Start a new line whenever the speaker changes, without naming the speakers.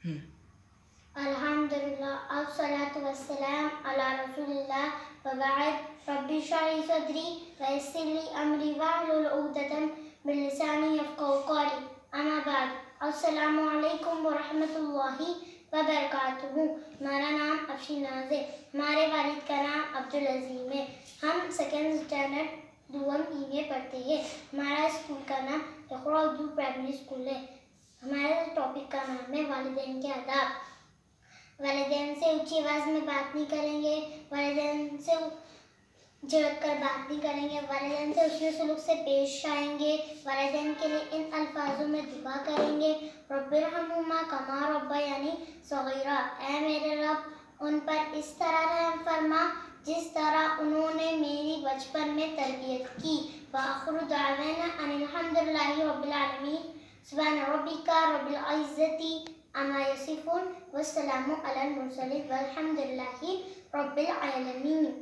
الحمدللہ والصلاة والسلام علی رسول اللہ وبعد رب اشرح لی صدری ویسر لی امری واحلل عقدۃ من لسانی یفقہوا قولی اما بعد السلام علیکم ورحمۃ اللہ وبرکاتہ۔ ہمارا نام افشین ناز ہے، ہمارے والد کا نام عبدالعظیم ہے، ہم سیکنڈ اسٹینڈرڈ دوم ای میں پڑھتے ہیں۔ ہمارا اسکول کا نام اقرا اردو پرائمری اسکول ہے۔ ہمارے ٹاپک کا نام ہے والدین کے آداب۔ والدین سے اونچی آواز میں بات نہیں کریں گے، والدین سے جھڑک کر بات نہیں کریں گے، والدین سے حسن سلوک سے پیش آئیں گے، والدین کے لیے ان الفاظوں میں دعا کریں گے، رب ارحمہما کما ربیانی صغیرا، اے میرے رب ان پر اس طرح رحم فرما جس طرح انہوں نے میری بچپن میں تربیت کی۔ وآخر دعوانا ان الحمد للہ رب العالمین، سبحان ربک رب العزت عما یصفون والسلام علی المرسلین والحمد للہ رب العالمین۔